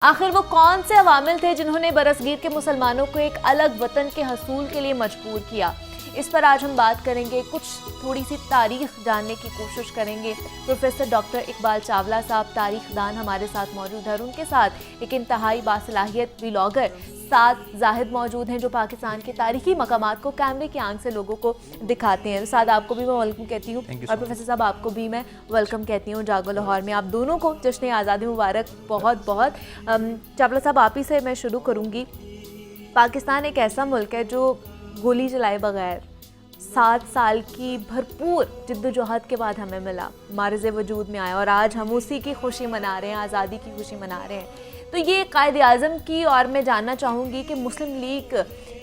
آخر وہ کون سے عوامل تھے جنہوں نے برصغیر کے مسلمانوں کو ایک الگ وطن کے حصول کے لیے مجبور کیا؟ اس پر آج ہم بات کریں گے، کچھ تھوڑی سی تاریخ جاننے کی کوشش کریں گے۔ پروفیسر ڈاکٹر اقبال چاولہ صاحب تاریخ دان ہمارے ساتھ موجود ہیں، اور ان کے ساتھ ایک انتہائی باصلاحیت ویلاگر سعد زاہد موجود ہیں جو پاکستان کے تاریخی مقامات کو کیمرے کی آنکھ سے لوگوں کو دکھاتے ہیں۔ سعد، آپ کو بھی میں ویلکم کہتی ہوں، اور پروفیسر صاحب آپ کو بھی میں ویلکم کہتی ہوں جاگو لاہور میں۔ آپ دونوں کو جشن آزادی مبارک بہت بہت۔ چاولہ صاحب، آپ ہی سے میں شروع کروں گی۔ پاکستان ایک ایسا ملک ہے جو گولی چلائے بغیر 7 سال کی بھرپور جدوجہد کے بعد ہمیں ملا، معرض وجود میں آیا، اور آج ہم اسی کی خوشی منا رہے ہیں، آزادی کی خوشی منا رہے ہیں۔ تو یہ قائد اعظم کی، اور میں جاننا چاہوں گی کہ مسلم لیگ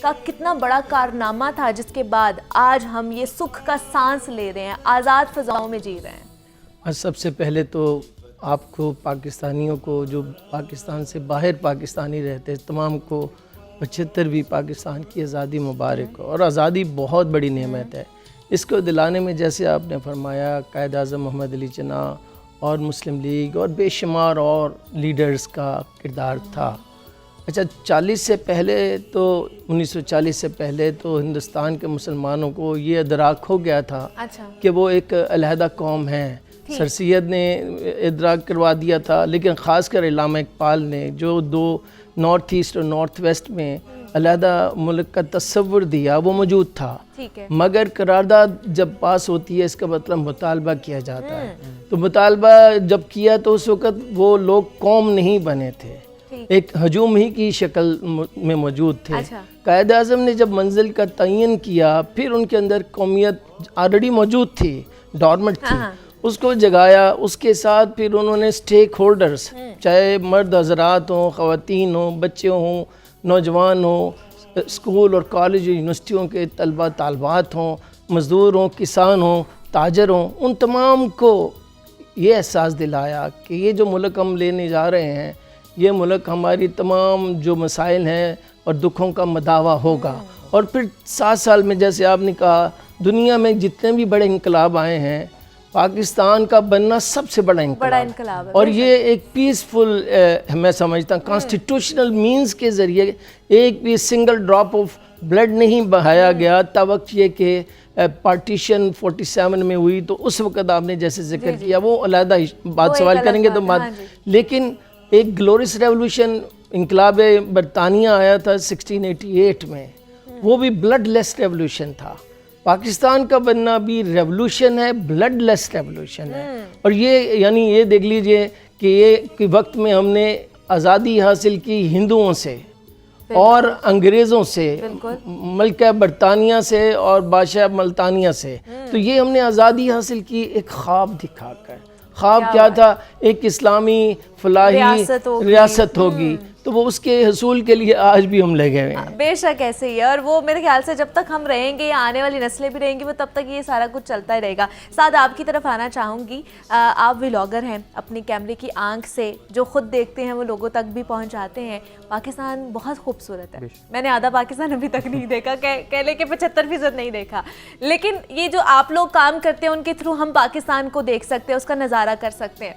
کا کتنا بڑا کارنامہ تھا جس کے بعد آج ہم یہ سکھ کا سانس لے رہے ہیں، آزاد فضاؤں میں جی رہے ہیں۔ سب سے پہلے تو آپ کو، پاکستانیوں کو، جو پاکستان سے باہر پاکستانی رہتے ہیں، تمام کو 75ویں پاکستان کی آزادی مبارک ہو۔ اور آزادی بہت بڑی نعمت ہے، اس کو دلانے میں جیسے آپ نے فرمایا قائد اعظم محمد علی جناح اور مسلم لیگ اور بے شمار اور لیڈرز کا کردار تھا۔ اچھا، 40 سے پہلے تو 1940 سے پہلے تو ہندوستان کے مسلمانوں کو یہ ادراک ہو گیا تھا کہ وہ ایک علیحدہ قوم ہے۔ سر سید نے ادراک کروا دیا تھا، لیکن خاص کر علامہ اقبال نے جو 2 نارتھ ایسٹ اور نارتھ ویسٹ میں علیحدہ ملک کا تصور دیا، وہ موجود تھا۔ مگر قرارداد جب پاس ہوتی ہے، اس کا مطلب مطالبہ کیا جاتا ہے۔ تو مطالبہ جب کیا تو اس وقت وہ لوگ قوم نہیں بنے تھے، ایک ہجوم ہی کی شکل میں موجود تھے۔ قائد اعظم نے جب منزل کا تعین کیا، پھر ان کے اندر قومیت آلریڈی موجود تھی، ڈورمنٹ تھی، اس کو جگایا۔ اس کے ساتھ پھر انہوں نے سٹیک ہولڈرز، چاہے مرد حضرات ہوں، خواتین ہوں، بچے ہوں، نوجوان ہوں، اسکول اور کالج یونیورسٹیوں کے طلبہ طالبات ہوں، مزدور ہوں، کسان ہوں، تاجر ہوں، ان تمام کو یہ احساس دلایا کہ یہ جو ملک ہم لینے جا رہے ہیں، یہ ملک ہماری تمام جو مسائل ہیں اور دکھوں کا مداوا ہوگا۔ اور پھر 7 سال میں، جیسے آپ نے کہا، دنیا میں جتنے بھی بڑے انقلاب آئے ہیں، پاکستان کا بننا سب سے بڑا انقلاب ہے، اور یہ ایک پیسفل، میں سمجھتا ہوں کانسٹیٹیوشنل مینز کے ذریعے ایک بھی سنگل ڈراپ آف بلڈ نہیں بہایا گیا۔ توقع یہ کہ پارٹیشن 47 میں ہوئی، تو اس وقت آپ نے جیسے ذکر کیا، وہ علیحدہ بات سوال کریں گے تو بات، لیکن ایک گلوریس ریولوشن، انقلاب برطانیہ آیا تھا 1688 میں، وہ بھی بلڈ لیس ریولوشن تھا۔ پاکستان کا بننا بھی ریولوشن ہے، بلڈ لیس ریولوشن ہے۔ اور یہ یعنی یہ دیکھ لیجئے کہ یہ وقت میں ہم نے آزادی حاصل کی ہندوؤں سے اور انگریزوں سے، ملکہ برطانیہ سے اور بادشاہ ملتانیہ سے۔ تو یہ ہم نے آزادی حاصل کی ایک خواب دکھا کر۔ خواب کیا تھا؟ ایک اسلامی فلاحی ریاست ہوگی، تو وہ اس کے حصول کے لیے آج بھی ہم لگے ہوئے ہیں۔ بے شک ایسے ہی ہے، اور وہ میرے خیال سے جب تک ہم رہیں گے، آنے والی نسلیں بھی رہیں گی، وہ تب تک یہ سارا کچھ چلتا ہی رہے گا۔ سعد، آپ کی طرف آنا چاہوں گی۔ آپ ویلاگر ہیں، اپنی کیمرے کی آنکھ سے جو خود دیکھتے ہیں وہ لوگوں تک بھی پہنچاتے ہیں۔ پاکستان بہت خوبصورت ہے، میں نے آدھا پاکستان ابھی تک نہیں دیکھا، کہہ لے کہ 75% نہیں دیکھا، لیکن یہ جو آپ لوگ کام کرتے ہیں ان کے تھرو ہم پاکستان کو دیکھ سکتے ہیں، اس کا نظارہ کر سکتے ہیں۔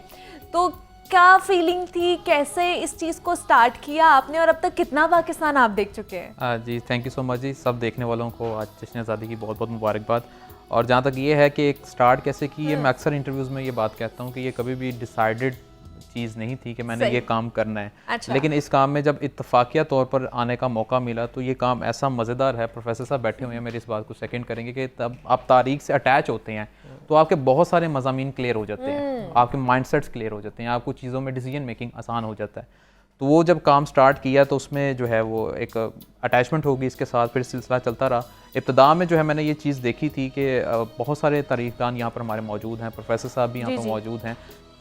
تو کیا فیلنگ تھی، کیسے اس چیز کو سٹارٹ کیا آپ نے، اور اب تک کتنا پاکستان آپ دیکھ چکے ہیں؟ جی تھینک یو سو مچ جی، سب دیکھنے والوں کو آج جشن آزادی کی بہت بہت مبارکباد۔ اور جہاں تک یہ ہے کہ ایک سٹارٹ کیسے کی ہے، میں اکثر انٹرویوز میں یہ بات کہتا ہوں کہ یہ کبھی بھی ڈیسائیڈڈ چیز نہیں تھی کہ میں نے یہ کام کرنا ہے، لیکن اس کام میں جب اتفاقیہ طور پر آنے کا موقع ملا تو یہ کام ایسا مزیدار ہے۔ پروفیسر صاحب بیٹھے ہوئے ہیں، میری اس بات کو سیکنڈ کریں گے کہ تب آپ تاریخ سے اٹیچ ہوتے ہیں تو آپ کے بہت سارے مضامین کلیئر ہو جاتے ہیں، آپ کے مائنڈ سیٹس کلیئر ہو جاتے ہیں، آپ کو چیزوں میں ڈیسیجن میکنگ آسان ہو جاتا ہے۔ تو وہ جب کام سٹارٹ کیا تو اس میں جو ہے وہ ایک اٹیچمنٹ ہوگی، اس کے ساتھ پھر سلسلہ چلتا رہا۔ ابتدا میں جو ہے میں نے یہ چیز دیکھی تھی کہ بہت سارے تاریخ دان یہاں پر ہمارے موجود ہیں، پروفیسر صاحب بھی یہاں پر موجود ہیں،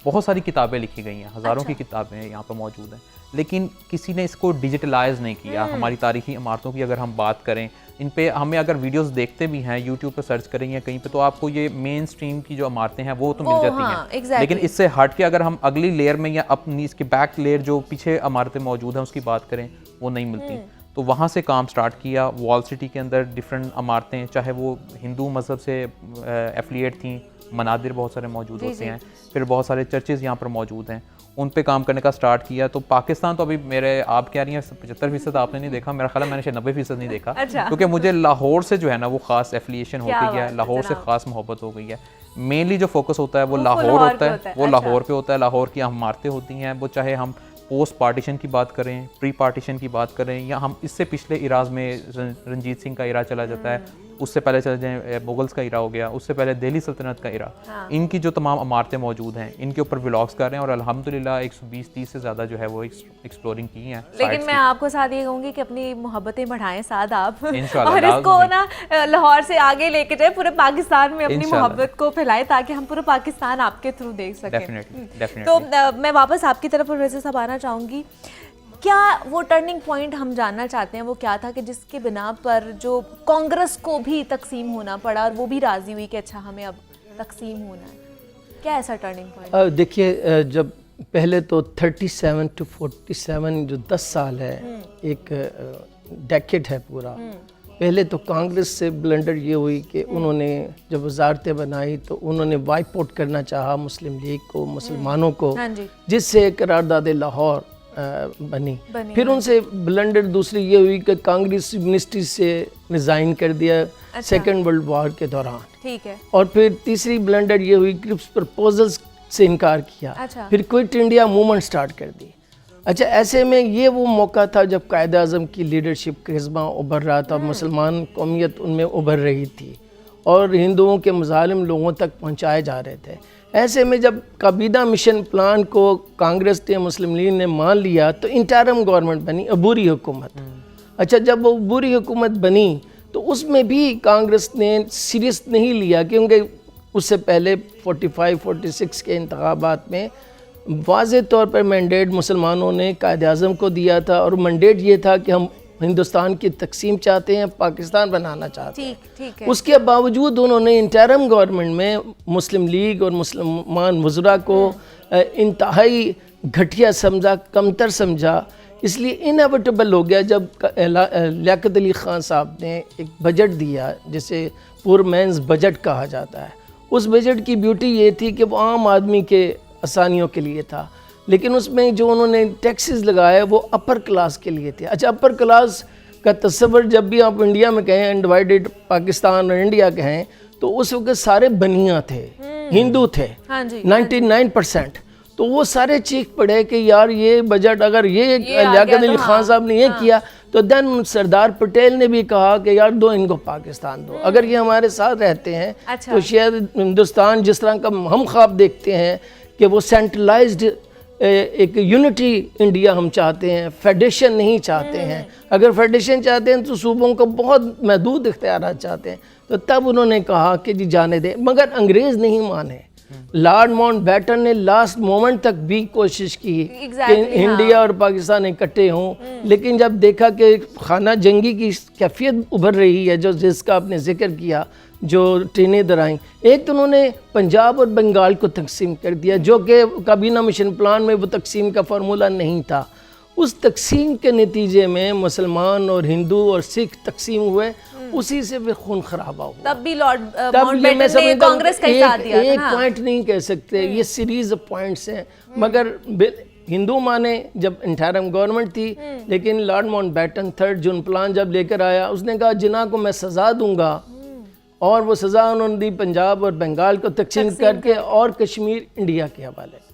بہت ساری کتابیں لکھی گئی ہیں، ہزاروں کی کتابیں یہاں پر موجود ہیں، لیکن کسی نے اس کو ڈیجیٹلائز نہیں کیا۔ ہماری تاریخی عمارتوں کی اگر ہم بات کریں، ان پہ ہمیں اگر ویڈیوز دیکھتے بھی ہیں، یوٹیوب پہ سرچ کریں یا کہیں پہ، تو آپ کو یہ مین سٹریم کی جو عمارتیں ہیں وہ تو مل جاتی ہیں، لیکن اس سے ہٹ کے اگر ہم اگلی لیئر میں یا اپنی اس کے بیک لیئر جو پیچھے عمارتیں موجود ہیں اس کی بات کریں، وہ نہیں ملتی۔ تو وہاں سے کام سٹارٹ کیا۔ وال سٹی کے اندر ڈفرینٹ عمارتیں، چاہے وہ ہندو مذہب سے ایفلیٹ تھیں، منادر بہت سارے موجود ہوتے ہیں، پھر بہت سارے چرچز یہاں پر موجود ہیں، ان پہ کام کرنے کا سٹارٹ کیا. تو پاکستان تو ابھی میرے آپ کہہ رہی ہیں 75% آپ نے نہیں دیکھا, میرا خیال ہے میں نے شاید 90% نہیں دیکھا, کیونکہ مجھے لاہور سے جو ہے نا وہ خاص ایفیلیشن ہو گئی ہے, لاہور سے خاص محبت ہو گئی ہے. مینلی جو فوکس ہوتا ہے وہ لاہور ہوتا ہے, وہ لاہور پہ ہوتا ہے. لاہور کی عمارتیں ہوتی ہیں, وہ چاہے ہم پوسٹ پارٹیشن کی بات کریں, پری پارٹیشن کی بات کریں, یا ہم اس سے پچھلے ایراز میں رنجیت سنگھ کا ایرا چلا جاتا ہے, اس سے پہلے چلے جائیں مغلز کا ایرا ہو گیا, اس سے پہلے دہلی سلطنت کا ایرا, ان کی جو تمام عمارتیں موجود ہیں ان کے اوپر ولاگس کر رہے ہیں, اور الحمدللہ 120-30 سے زیادہ جو ہے وہ ایکسپلورنگ کی ہیں. لیکن میں آپ کو ساتھ یہ کہوں گی کہ اپنی محبتیں بڑھائیں ساتھ آپ, اور اس کو نا لاہور سے آگے لے کے جائیں, پورے پاکستان میں اپنی محبت کو پھیلائیں تاکہ ہم پورا پاکستان آپ کے تھرو دیکھ سکیں. تو میں واپس آپ کی طرف پروفیسر صاحب آنا چاہوں گی. کیا وہ ٹرننگ پوائنٹ ہم جاننا چاہتے ہیں وہ کیا تھا کہ جس کے بنا پر جو کانگریس کو بھی تقسیم ہونا پڑا اور وہ بھی راضی ہوئی کہ اچھا ہمیں اب تقسیم ہونا ہے, کیا ایسا ٹرننگ پوائنٹ؟ دیکھیے, جب پہلے تو 37 to 47 جو 10 سال ہے, ایک ڈیکیڈ ہے پورا. پہلے تو کانگریس سے بلنڈر یہ ہوئی کہ انہوں نے جب وزارتیں بنائی تو انہوں نے وائپ آؤٹ کرنا چاہا مسلم لیگ کو, مسلمانوں کو, جس سے قرارداد لاہور بنی. پھر ان سے بلنڈر دوسری یہ ہوئی کہ کانگریس منسٹری سے ریزائن کر دیا سیکنڈ ورلڈ وار کے دوران. ٹھیک ہے. اور پھر تیسری بلنڈر یہ ہوئی کہ پرپوزلز سے انکار کیا. پھر کوئٹ انڈیا موومنٹ سٹارٹ کر دی. اچھا, ایسے میں یہ وہ موقع تھا جب قائد اعظم کی لیڈرشپ کرزما ابھر رہا تھا, مسلمان قومیت ان میں ابھر رہی تھی, اور ہندوؤں کے مظالم لوگوں تک پہنچائے جا رہے تھے. ایسے میں جب کابینہ مشن پلان کو کانگریس نے, مسلم لیگ نے مان لیا تو انٹرم گورنمنٹ بنی, عبوری حکومت. اچھا, جب وہ عبوری حکومت بنی تو اس میں بھی کانگریس نے سیریس نہیں لیا, کیونکہ اس سے پہلے 45-46 کے انتخابات میں واضح طور پر مینڈیٹ مسلمانوں نے قائد اعظم کو دیا تھا, اور مینڈیٹ یہ تھا کہ ہم ہندوستان کی تقسیم چاہتے ہیں, پاکستان بنانا چاہتے ہیں. اس کے باوجود انہوں نے انٹرم گورنمنٹ میں مسلم لیگ اور مسلمان وزراء کو انتہائی گھٹیا سمجھا, کمتر سمجھا. اس لیے انیویٹیبل ہو گیا جب لیاقت علی خان صاحب نے ایک بجٹ دیا جسے پور مینز بجٹ کہا جاتا ہے. اس بجٹ کی بیوٹی یہ تھی کہ وہ عام آدمی کے آسانیوں کے لیے تھا, لیکن اس میں جو انہوں نے ٹیکسز لگائے وہ اپر کلاس کے لیے تھے. اچھا, اپر کلاس کا تصور جب بھی آپ انڈیا میں کہیں, انڈیوائیڈڈ پاکستان اور انڈیا کہیں, تو اس وقت سارے بنیاں تھے, ہندو تھے 99%. تو وہ سارے چیخ پڑے کہ یار یہ بجٹ اگر یہ لیاقت علی خان صاحب نے یہ کیا تو دین سردار پٹیل نے بھی کہا کہ یار دو ان کو پاکستان دو, اگر یہ ہمارے ساتھ رہتے ہیں تو شاید ہندوستان جس طرح کا ہم خواب دیکھتے ہیں کہ وہ سینٹرلائزڈ ایک یونٹی انڈیا ہم چاہتے ہیں, فیڈریشن نہیں چاہتے ہیں. اگر فیڈریشن چاہتے ہیں تو صوبوں کو بہت محدود اختیارات چاہتے ہیں. تو تب انہوں نے کہا کہ جی جانے دیں, مگر انگریز نہیں مانے. لارڈ ماؤنٹ بیٹن نے لاسٹ مومنٹ تک بھی کوشش کی کہ انڈیا اور پاکستان اکٹھے ہوں, لیکن جب دیکھا کہ خانہ جنگی کی کیفیت ابھر رہی ہے جس کا آپ نے ذکر کیا, جو ٹرینیں درائیں, ایک تو انہوں نے پنجاب اور بنگال کو تقسیم کر دیا, جو کہ کابینہ مشن پلان میں وہ تقسیم کا فارمولہ نہیں تھا. اس تقسیم کے نتیجے میں مسلمان اور ہندو اور سکھ تقسیم ہوئے, اسی سے بھی خون خرابہ ہوا. تب بھی لارڈ ماؤنٹ بیٹن نے کانگریس کا ساتھ دیا تھا. ایک پوائنٹ نہیں کہہ سکتے, یہ سیریز آف پوائنٹس ہیں. مگر ہندو مانے جب انٹرم گورنمنٹ تھی, لیکن لارڈ ماؤنٹ بیٹن 3 جون پلان جب لے کر آیا, اس نے کہا جناح کو میں سزا دوں گا, اور وہ سزا انہوں نے دی پنجاب اور بنگال کو تقسیم کر کے, اور کشمیر انڈیا کے حوالے.